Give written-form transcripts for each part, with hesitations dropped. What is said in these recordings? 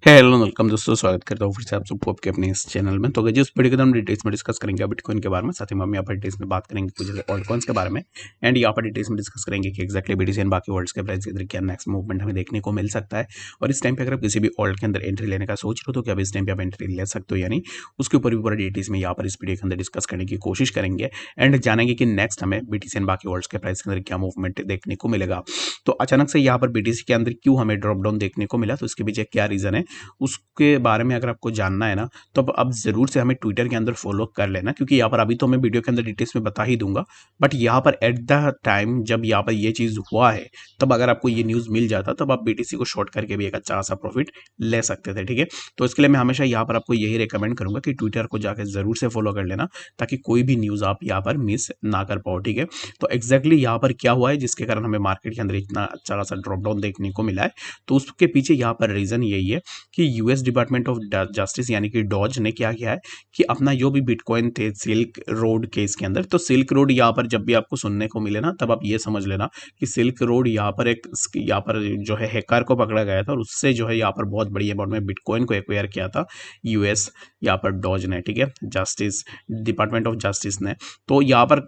Hello welcome दोस्तों, स्वागत करता हूँ फिर से आप सबको आपके अपने इस चैनल में। तो अगर जिस वीडियो के हम डिटेल्स में डिस्कस करेंगे बिटकॉइन के बारे में, साथ ही हम यहाँ पर डिटेल्स में बात करेंगे कुछ जैसे ऑल्ट कॉइन्स के बारे में। एंड यहाँ पर डिटेल्स में डिस्कस करेंगे कि एक्जैक्टली बीटीसी एंड बाकी वर्ल्ड्स के प्राइस के अंदर क्या नेक्स्ट मूवमेंट हमें देखने को मिल सकता है। और इस टाइम पे अगर आप किसी भी ऑल्ट के अंदर एंट्री लेने का सोच रहे हो तो क्या इस टाइम पे आप एंट्री ले सकते हो या नहीं, उसके ऊपर भी पूरा डिटेल्स में यहाँ पर इस वीडियो के अंदर डिस्कस करने की कोशिश करेंगे। एंड जानेंगे कि नेक्स्ट हमें बीटीसी एंड बाकी वर्ल्ड्स के प्राइस के अंदर क्या मूवमेंट देखने को मिलेगा। तो अचानक से यहाँ पर बीटीसी के अंदर क्यों हमें ड्रॉप डाउन देखने को मिला, तो इसके पीछे क्या रीजन है उसके बारे में अगर आपको जानना है ना, तो अब जरूर से हमें ट्विटर के अंदर फॉलो कर लेना, क्योंकि यहाँ पर अभी तो मैं वीडियो के अंदर डिटेल्स में बता ही दूंगा, बट यहाँ पर एट द टाइम जब यहाँ पर ये चीज हुआ है तब अगर आपको ये न्यूज मिल जाता तब आप बीटीसी को शॉर्ट करके भी एक अच्छा खासा प्रॉफिट ले सकते थे। ठीक है, तो इसके लिए मैं हमेशा यहाँ पर आपको यही रिकमेंड करूंगा कि ट्विटर को जाकर जरूर से फॉलो कर लेना, ताकि कोई भी न्यूज आप यहाँ पर मिस ना कर पाओ। ठीक है, तो एग्जैक्टली यहाँ पर क्या हुआ है जिसके कारण हमें मार्केट के अंदर इतना अच्छा खासा ड्रॉप डाउन देखने को मिला है, तो उसके पीछे यहाँ पर रीजन यही है कि यूएस डिपार्टमेंट ऑफ जस्टिस यानी कि डॉज ने क्या किया है कि अपना जो भी बिटकॉइन थे सिल्क रोड केस के अंदर, तो सिल्क रोड यहाँ पर जब भी आपको सुनने को मिले ना तब आप ये समझ लेना कि सिल्क रोड यहाँ पर यहाँ पर जो है हैकर को पकड़ा गया था और उससे जो है यहाँ पर बहुत बड़ी अमाउंट में बिटकॉइन को एक्वायर किया था यूएस यहाँ पर डॉज ने। ठीक है, जस्टिस डिपार्टमेंट ऑफ जस्टिस ने। तो यहाँ पर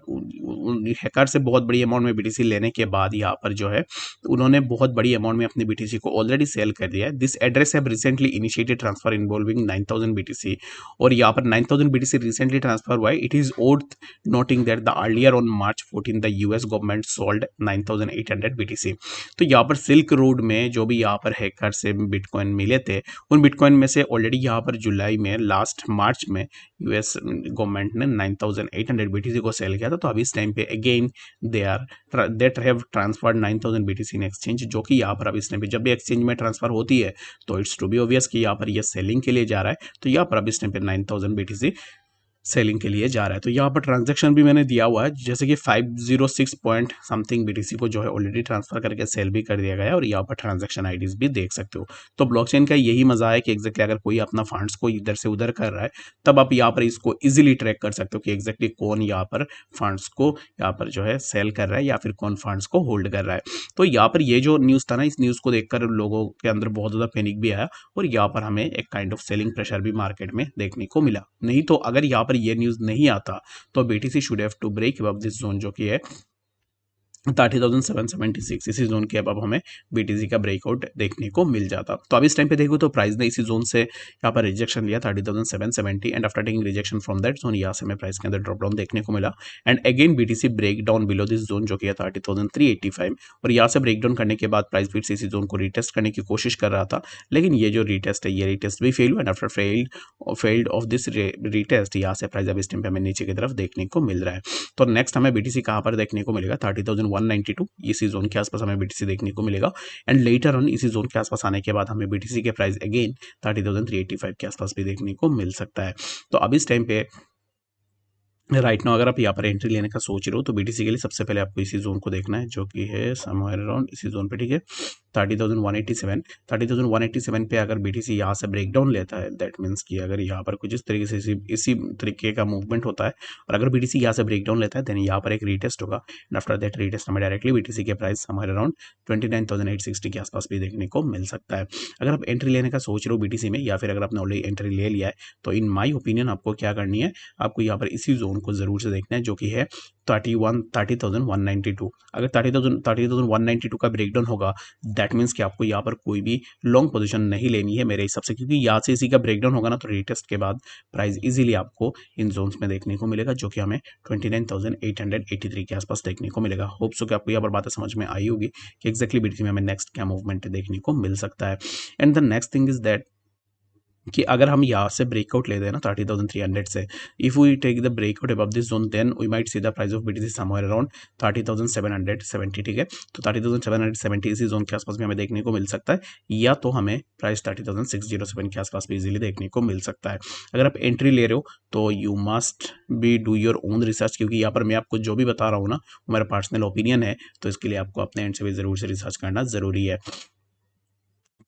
हैकर से बहुत बड़ी अमाउंट में बीटीसी लेने के बाद यहाँ पर जो है उन्होंने बहुत बड़ी अमाउंट में अपनी बीटीसी को ऑलरेडी सेल कर दिया है। This address have recently initiated transfer involving 9000 BTC, और यहाँ पर 9000 बीटीसी रिसेंटली ट्रांसफर हुआ है। It is worth noting that the earlier on March 14 the US government sold 9800 BTC. तो यहाँ पर सिल्क रोड में जो भी यहाँ पर हैकर से बिटकॉइन मिले थे, उन बिटकॉइन में से ऑलरेडी यहाँ पर जुलाई में लास्ट मार्च में यूएस गवर्नमेंट ने 9800 बीटीसी को सेल किया था। तो अभी इस टाइम पे again they have transferred 9000 BTC in exchange, जो कि यहाँ पर अभी इस टाइम पे जब भी एक्सचेंज में ट्रांसफर होती है तो इट्स टू बी ऑब्वियस कि यहाँ पर ये सेलिंग के लिए जा रहा है। तो यहाँ पर अभी इस टाइम पे 9000 बीटीसी सेलिंग के लिए जा रहा है। तो यहाँ पर ट्रांजैक्शन भी मैंने दिया हुआ है, जैसे कि 506 पॉइंट समथिंग बीटीसी को जो है ऑलरेडी ट्रांसफर करके सेल भी कर दिया गया है, और यहाँ पर ट्रांजैक्शन आईडीज भी देख सकते हो। तो ब्लॉकचेन का यही मजा है कि एग्जैक्टली अगर कोई अपना फंड्स को इधर से उधर कर रहा है तब आप यहाँ पर इसको इजिली ट्रैक कर सकते हो कि एग्जैक्टली कौन यहाँ पर फंड्स को यहाँ पर जो है सेल कर रहा है या फिर कौन फंड्स को होल्ड कर रहा है। तो यहाँ पर ये जो न्यूज़ था ना, इस न्यूज़ को देखकर लोगों के अंदर बहुत ज़्यादा पैनिक भी आया, और यहाँ पर हमें एक काइंड ऑफ सेलिंग प्रेशर भी मार्केट में देखने को मिला। नहीं तो अगर यहाँ पर ये न्यूज़ नहीं आता तो BTC should have to break above this zone, जो कि है 30,776। इसी जोन के अब हमें बीटीसी का ब्रेकआउट देखने को मिल जाता। तो अब इस टाइम पे देखो तो प्राइस ने इसी जोन से यहाँ पर रिजेक्शन लिया 30,770, and after taking rejection from that zone यहाँ से हमें प्राइस के अंदर ड्रॉप डाउन देखने को मिला। And again BTC break down below this zone, जो कि है 30,385, और यहाँ से ब्रेक डाउन करने के बाद प्राइस फिर से इसी जोन को रिटेस्ट करने की कोशिश कर रहा था, लेकिन ये जो रिटेस्ट है ये रिटेस्ट भी फेल हुआ। And after failed of this retest यहाँ से प्राइस अब इस टाइम पे हमें नीचे की तरफ देखने को मिल रहा है। तो नेक्स्ट हमें बीटीसी कहाँ पर देखने को मिलेगा, 30,192 इसी जोन के आसपास हमें बीटीसी देखने को मिलेगा। एंड लेटर ऑन इसी जोन के आसपास आने के बाद हमें बीटीसी के प्राइस अगेन 30,385 के आसपास भी देखने को मिल सकता है। तो अब इस टाइम पे राइट नाउ अगर आप यहाँ पर एंट्री लेने का सोच रहे हो तो बीटीसी के लिए सबसे पहले आपको इसी जोन को देखना है, जो कि है समवेयर अराउंड इसी जोन पे। ठीक है, 30,187 पे अगर बीटीसी यहाँ से ब्रेक डाउन लेता है, दैट मीन्स कि अगर यहाँ पर कुछ इस तरीके से इसी तरीके का मूवमेंट होता है और अगर बीटीसी यहाँ से ब्रेक डाउन लेता है देन यहाँ पर एक रीटेस्ट होगा, एंड आफ्टर दैट रीटेस्ट हमें डायरेक्टली बीटीसी के प्राइस समवेयर अराउंड 29,860 के आसपास भी देखने को मिल सकता है। अगर आप एंट्री लेने का सोच रहे हो बीटीसी में, या फिर अगर आपने ऑलरेडी एंट्री ले लिया है, तो इन माई ओपिनियन आपको क्या करनी है, आपको यहाँ पर इसी जोन को जरूर से देखना है, जो कि है 30,192। अगर 30,192 का ब्रेकडाउन होगा दैट मीन्स कि आपको यहाँ पर कोई भी लॉन्ग पोजीशन नहीं लेनी है मेरे हिसाब से, क्योंकि यहाँ से इसी का ब्रेकडाउन होगा ना तो रीटेस्ट के बाद प्राइस इजीली आपको इन जोन्स में देखने को मिलेगा, जो कि हमें 29,883 के आसपास देखने को मिलेगा। होप सो कि आपको यहाँ पर बातें समझ में आई होगी कि एक्जैक्टली बीटीसी में हमें नेक्स्ट क्या मूवमेंट देखने को मिल सकता है। And the next thing is that कि अगर हम यहाँ से ब्रेकआउट लेते हैं ना 30,300 से, if we take the breakout above this zone then we might see the price of BTC somewhere around 30,770। ठीक है, तो 30,770 इसी जोन के आसपास भी हमें देखने को मिल सकता है, या तो हमें प्राइस 30,607 के आसपास भी इजीली देखने को मिल सकता है। अगर आप एंट्री ले रहे हो तो you must be do your own research, क्योंकि यहाँ पर मैं आपको जो भी बता रहा हूँ ना वो मेरा पर्सनल ओपिनियन है, तो इसके लिए आपको अपने एंड से भी जरूर से रिसर्च करना जरूरी है।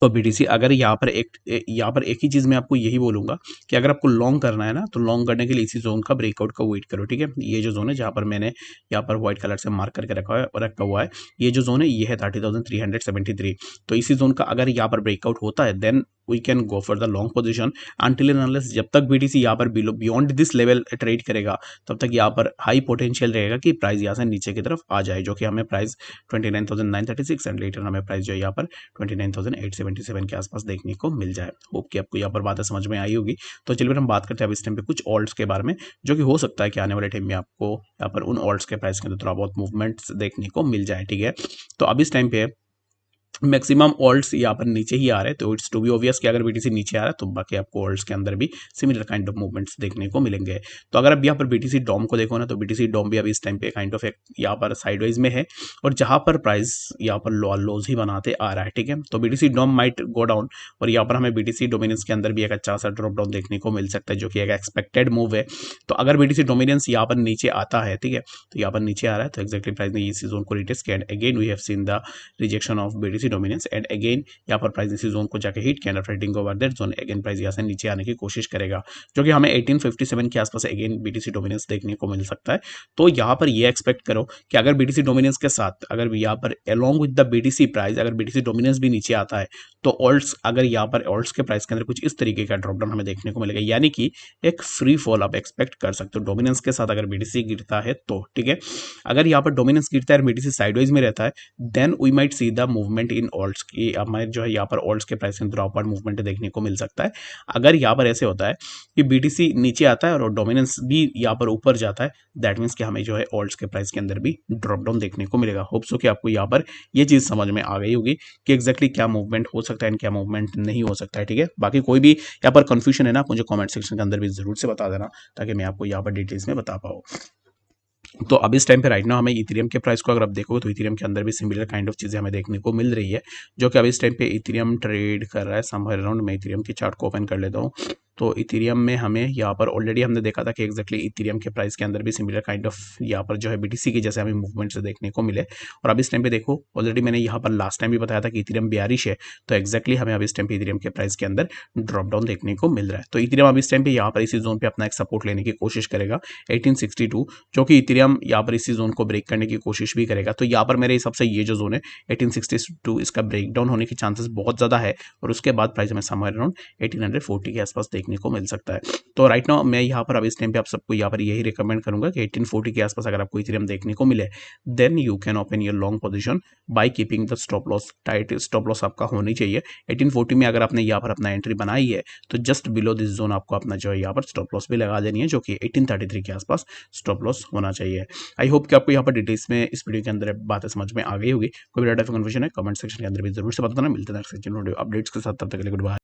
तो बीटीसी अगर यहाँ पर एक ही चीज़ मैं आपको यही बोलूँगा कि अगर आपको लॉन्ग करना है ना तो लॉन्ग करने के लिए इसी जोन का ब्रेकआउट का वेट करो। ठीक है, ये जो जोन है जहाँ पर मैंने यहाँ पर व्हाइट कलर से मार्क करके रखा हुआ है, ये जो जोन है ये है 30,373। तो इसी जोन का अगर यहाँ पर ब्रेकआउट होता है then we can go for the long position until and unless जब तक बीटीसी यहाँ पर बियॉन्ड दिस लेवल ट्रेड करेगा तब तक यहाँ पर हाई पोटेंशियल रहेगा कि प्राइस यहाँ से नीचे की तरफ आ जाए, जो कि हमें प्राइस 29,936 एंड लेटर हमें प्राइस जो है यहाँ पर 29,877 के आसपास देखने को मिल जाए। होप कि आपको यहाँ पर बातें समझ में आई होगी। तो चलिए फिर हम बात करते हैं अब इस टाइम पे कुछ ऑल्ट्स के बारे में, जो कि हो सकता है कि आने वाले टाइम में आपको यहाँ पर उन ऑल्ट्स के प्राइस के अंदर थोड़ा बहुत मूवमेंट्स देखने को मिल जाए। ठीक है, तो अब इस टाइम पे मैक्सिमम ऑल्ट्स यहाँ पर नीचे ही आ रहे हैं, तो इट्स टू बी ऑब्वियस कि अगर बीटीसी नीचे आ रहा है तो बाकी आपको ऑल्ट्स के अंदर भी सिमिलर काइंड ऑफ मूवमेंट्स देखने को मिलेंगे। तो अगर अब यहाँ पर बीटीसी डॉम को देखो ना, तो बीटीसी डॉम भी अभी इस टाइम पे काइंड ऑफ एक यहाँ पर साइडवाइज में है और जहाँ पर प्राइस यहाँ पर लोज ही बनाते आ रहा है। ठीक है, तो BTC dom might go down और यहाँ पर हमें बीटीसी डोमिनेंस के अंदर भी एक अच्छा सा ड्रॉप डाउन देखने को मिल सकता है, जो कि एक एक्सपेक्टेड मूव है। तो अगर बीटीसी डोमिनेंस यहाँ पर नीचे आता है, ठीक है, तो यहाँ पर नीचे आ रहा है तो एक्जैक्टली प्राइस ने इस जोन को रिटेस्ट किया and again we have seen the rejection of BTC dominance and again यहाँ पर प्राइस इसी जोन को जाके हिट किया after hitting over that zone again price यहाँ से नीचे आने की कोशिश करेगा, जो कि हमें 1857 के आसपास अगेन बीटीसी डोमिनेंस देखने को मिल सकता है। तो यहाँ पर ये एक्सपेक्ट करो कि अगर बीटीसी डोमिनेंस के साथ अगर यहाँ पर along with the BTC price अगर बीटीसी डोमिनेंस भी नीचे आता है तो ऑल्ट्स अगर यहाँ पर ऑल्ट्स के प्राइस के अंदर कुछ इस तरीके का ड्रॉप डाउन हमें देखने को मिलेगा, यानी कि एक फ्री फॉल आप एक्सपेक्ट कर सकते हो डोमिनेंस के साथ अगर बीटीसी गिरता है तो। ठीक है, अगर यहाँ पर डोमिनेंस गिरता है और बीटीसी साइडवाइज में रहता है then we might see the movement in alts की हमें जो है यहाँ पर ऑल्ट्स के प्राइस के अंदर अपवर्ड मूवमेंट देखने को मिल सकता है। अगर यहाँ पर ऐसे होता है कि बीटीसी नीचे आता है और डोमिनेंस भी यहाँ पर ऊपर जाता है दैट मीन्स कि हमें जो है ऑल्ट्स के प्राइस के अंदर भी ड्रॉप डाउन देखने को मिलेगा। होप सो कि आपको यहाँ पर ये चीज़ समझ में आ गई होगी कि एग्जैक्टली क्या मूवमेंट हो सकता है एंड क्या मूवमेंट नहीं हो सकता है। ठीक है, बाकी कोई भी यहाँ पर कंफ्यूजन है ना, मुझे कमेंट सेक्शन के अंदर भी जरूर से बता देना ताकि मैं आपको यहाँ पर डिटेल्स में बता पाऊँ। तो अब इस टाइम पे राइट नाउ हमें इथेरियम के प्राइस को अगर आप देखोगे तो इथेरियम के अंदर भी सिमिलर काइंड ऑफ चीज़ें हमें देखने को मिल रही है, जो कि अब इस टाइम पे इथेरियम ट्रेड कर रहा है समवेयर अराउंड। मैं इथेरियम की चार्ट को ओपन कर लेता हूँ। तो इथेरियम में हमें यहाँ पर ऑलरेडी हमने देखा था कि एक्जैक्टली इथेरियम के प्राइस के अंदर भी सिमिलर काइंड ऑफ यहाँ पर जो है बीटीसी के जैसे हमें मूवमेंट्स देखने को मिले। और अब इस टाइम पे देखो ऑलरेडी मैंने यहाँ पर लास्ट टाइम भी बताया था कि इथेरियम बेयरिश है, तो एक्जैक्टली हमें अब इस टाइम पे इथेरियम के प्राइस के अंदर ड्रॉप डाउन देखने को मिल रहा है। तो इथेरियम अब इस टाइम पे यहाँ पर इसी जोन पे अपना एक सपोर्ट लेने की कोशिश करेगा 1862, जो कि इथेरियम यहाँ पर इसी जोन को ब्रेक करने की कोशिश भी करेगा। तो यहाँ पर मेरे हिसाब से ये जो जोन है 1862 इसका ब्रेक डाउन होने की चांसेस बहुत ज़्यादा है और उसके बाद प्राइस हमें समवेयर अराउंड 1840 के आसपास देखने को मिल सकता है। तो राइट नाउ मैं यहाँ पर अब इस टाइम पे आप सबको यहाँ पर यही रिकमेंड करूंगा कि 1840 के आसपास अगर आपको इथेरियम देखने को मिले then you can open your long position by keeping the stop loss tight. Stop loss आपका होनी चाहिए 1840 में। अगर आपने यहाँ पर अपना एंट्री बनाई है तो जस्ट बिलो दिस जोन आपको अपना जो है यहाँ पर स्टॉप लॉस भी लगा देनी है, जो कि 1833 के आसपास स्टॉप लॉस होना चाहिए। आई होप कि आपको यहाँ पर डिटेल्स में इस वीडियो के अंदर बातें समझ में आ गई होगी। कोई भी डाटा कंफ्यूजन है कमेंट सेक्शन के अंदर भी जरूर से बताना। मिलते हैं नेक्स्ट अपडेट्स के साथ, तब तक के लिए गुड बाय।